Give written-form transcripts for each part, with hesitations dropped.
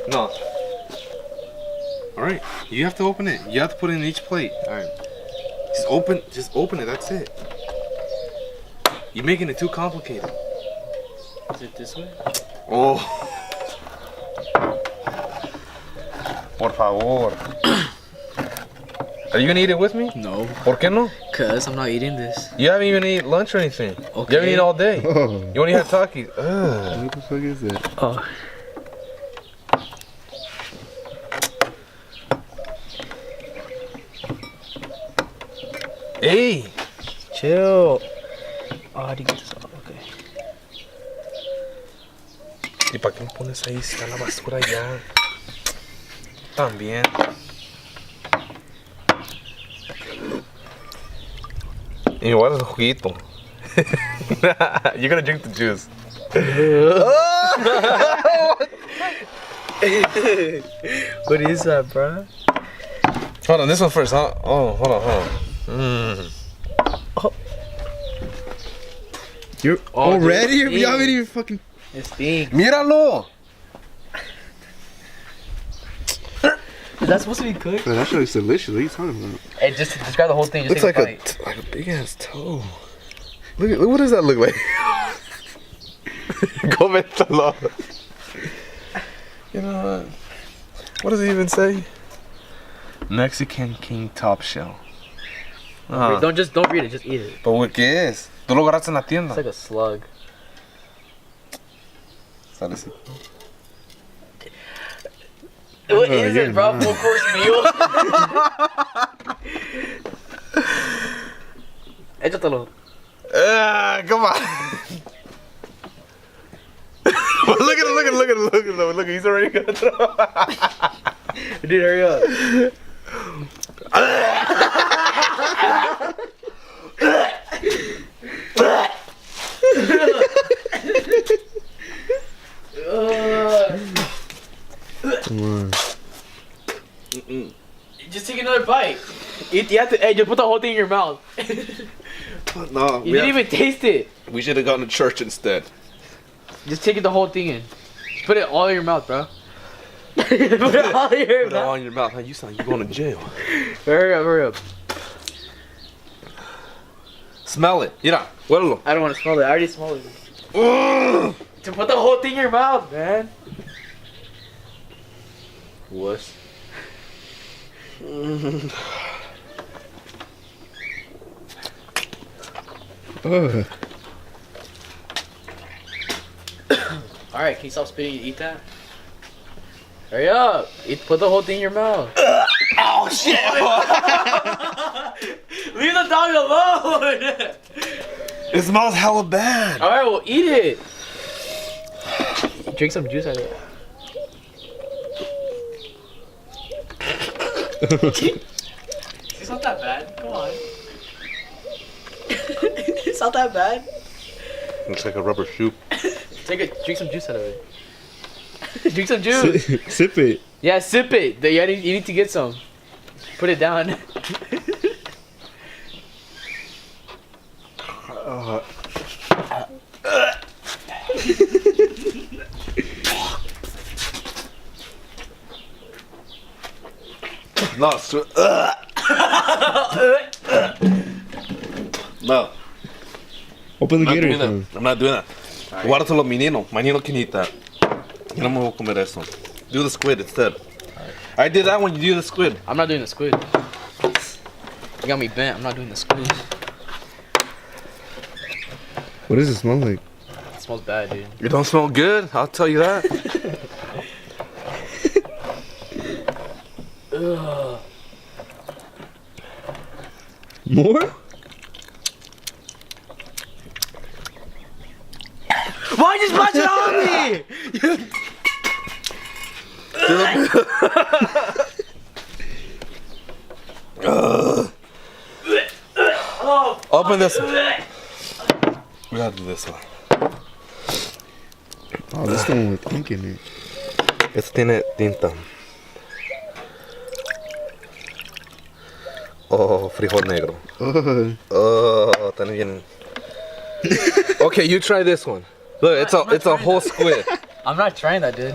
No. Alright, you have to open it. You have to put it in each plate. Alright. Just open it, that's it. You're making it too complicated. Is it this way? Oh. Por favor. Are you gonna eat it with me? No. ¿Por qué no? Cause I'm not eating this. You haven't even eaten lunch or anything. Okay. You haven't eaten all day. Oh. You only had Takis. What the fuck is that? Oh. Hey. Chill. Oh, how do you get this off? Okay. ¿Y para qué me pones ahí? Está la basura ya. También. Y what is el juguito? You're gonna drink the juice. What is that, bro? Hold on, this one first. Huh? Oh, hold on. Oh. You're Oh, already? dude, You haven't even fucking. It's big. Míralo. Is that supposed to be cooked? Bro, that shit looks delicious. What are you talking about? Hey, just describe the whole thing. Just Looks take like a bite. a big ass toe. Look, what does that look like? Coméntalo. You know what? What does it even say? Mexican King Top Shell. Don't read it. Just eat it. ¿Pero qué es? ¿Tú lo agarraste en la It's tienda? like a slug. Sale así. What is you're it, bro? not. Full course meal. Échatelo. Come on. Look at him. He's already gonna throw. Dude, hurry up. Come on. Just take another bite. You have to. Hey, just put the whole thing in your mouth. No, You didn't even taste it. we should have gone to church instead. Just take it the whole thing in. Just put it all in your mouth, bro. Put it all in your Put it all mouth. in your mouth. Huh? You sound like you're going to jail. Hurry up. Smell it. Mira, huélalo. I don't want to smell it. I already smelled it. To put the whole thing in your mouth, man. Wuss. Oh. Alright, can you stop spitting and eat that? Hurry up. Put the whole thing in your mouth. Oh shit! Leave the dog alone. It smells hella bad. Alright, well, eat it. Drink some juice out of it. It's not that bad. Come on. It's not that bad. Looks like a rubber shoe. Drink some juice out of it. Drink some juice. Sip it. Yeah, sip it. You need to get some. Put it down. No, no. Open the I'm not gator. doing that. I'm not doing that. Guárdatelo, mi nino. My nino can eat that. Yo no me voy a comer eso. Do the squid instead. I did that when you do the squid. I'm not doing the squid. You got me bent. I'm not doing the squid. What does it smell like? It smells bad, dude. It don't smell good, I'll tell you that. Ugh. More? Why you splash it on me? Oh, Open this one. We gotta do this one. Oh, this one with ink in it. Este tiene tinta. Oh, frijol negro. Oh, tan bien. Okay, you try this one. Look, it's a whole squid. I'm not trying that, dude.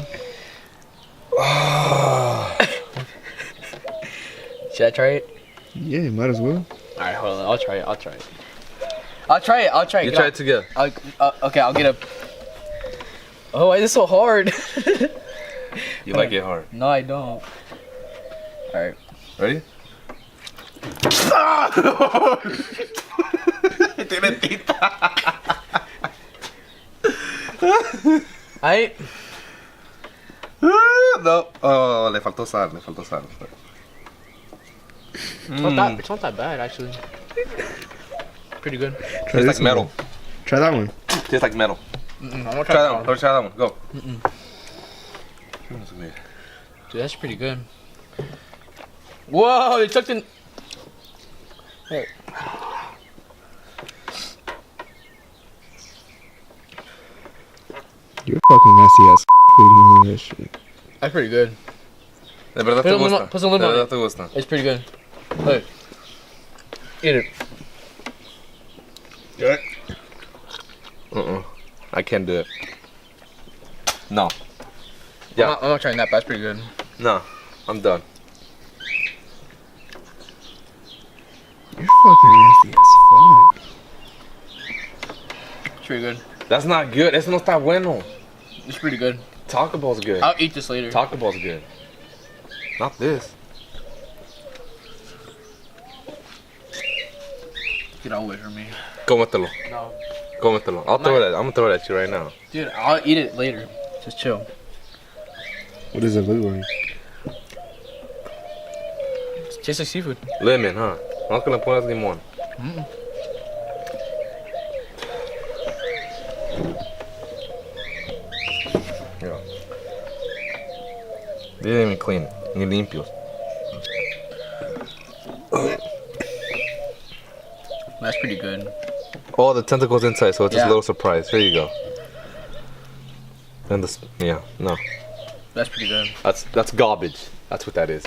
Should I try it? Yeah, might as well. Alright, hold on. I'll try it. I'll try it. You try it together. Okay, I'll get a. Oh, why is this so hard? You like it hard. No, I don't. Alright. Ready? I. No. Oh, le faltó sal. It's not that bad actually. Pretty good. Tastes this like metal. one. Try that one. Tastes like metal. I'm gonna Try that one. Go try that one. Go. Dude, that's pretty good. Whoa, they took in. Hey. You're fucking nasty ass eating all that shit. That's pretty good. De verdad te gusta. Put some lemon De on verdad it. te gusta. It's pretty good. Look. Eat it. I can't do it. No. Yeah. I'm not trying that, but that's pretty good. No. I'm done. You're fucking nasty as fuck. It's pretty good. That's not good. Eso no está bueno. It's pretty good. Taco Bell's good. I'll eat this later. Taco Bell's good. Not this. Get away from me. Cómetelo. No. Cómetelo. I'm gonna throw it at you right now. Dude, I'll eat it later. Just chill. What does it look like? It tastes like seafood. Lemon, huh? No que le pones limón. Yeah. They didn't even clean it. Ni limpios. That's pretty good. Oh, the tentacles inside, so it's just Yeah. a little surprise. Here you go. And this, yeah, no. That's pretty good. That's garbage. That's what that is.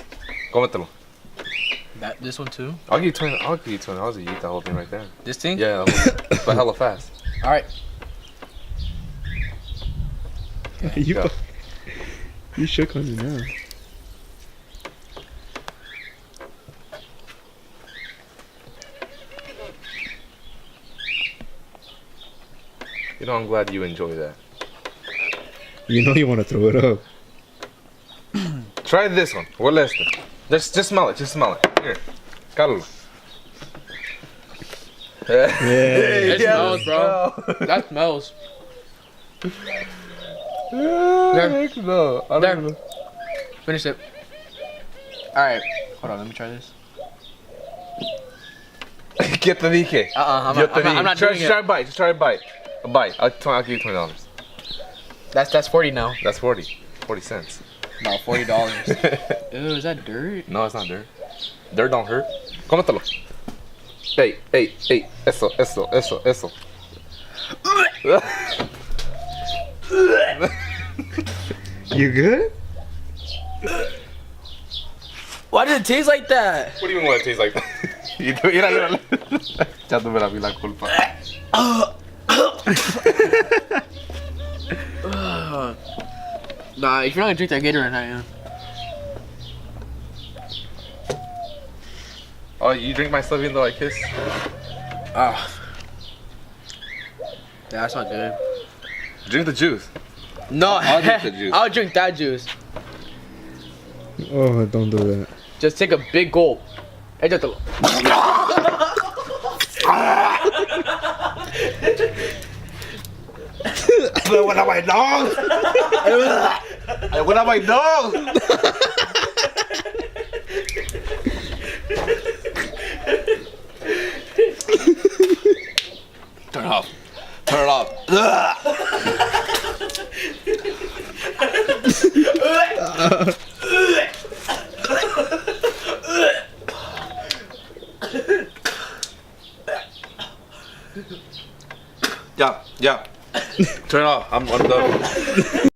Cómetelo. This one too? I'll give you 20. I'll give you 20. I'll just eat that whole thing right there. This thing? Yeah, but hella fast. Alright. you, Go. you shook on me now. You know, I'm glad you enjoy that. You know you want to throw it up. Try this one. What less? Just smell it. Just smell it. Here, Carlos. Yeah. It smells, bro. That smells. There. No, I There. don't know. Finish it. Alright. Hold on, let me try this. ¿Qué te dije? I'm Yo te not, I'm not try, doing just try it. a bite. Just try a bite. A bite. I'll give you $20. That's 40 now. That's 40. 40 cents. No, $40. Ew, is that dirt? No, it's not dirt. Dirt don't hurt. Cómetelo. Hey. Eso. You good? Why does it taste like that? What do you mean what it tastes like that? Mira. Echándome a mí la culpa. Nah, if you're not gonna drink that Gatorade right now, Oh, you drink my stuff even though I kiss? yeah, that's not good. Drink the juice. No, I'll drink the juice. I'll drink that juice. Oh, don't do that. Just take a big gulp. Échatelo. What am I dog? What am I dog? Turn it off. Turn it off. Yeah. Turn it off. I'm done.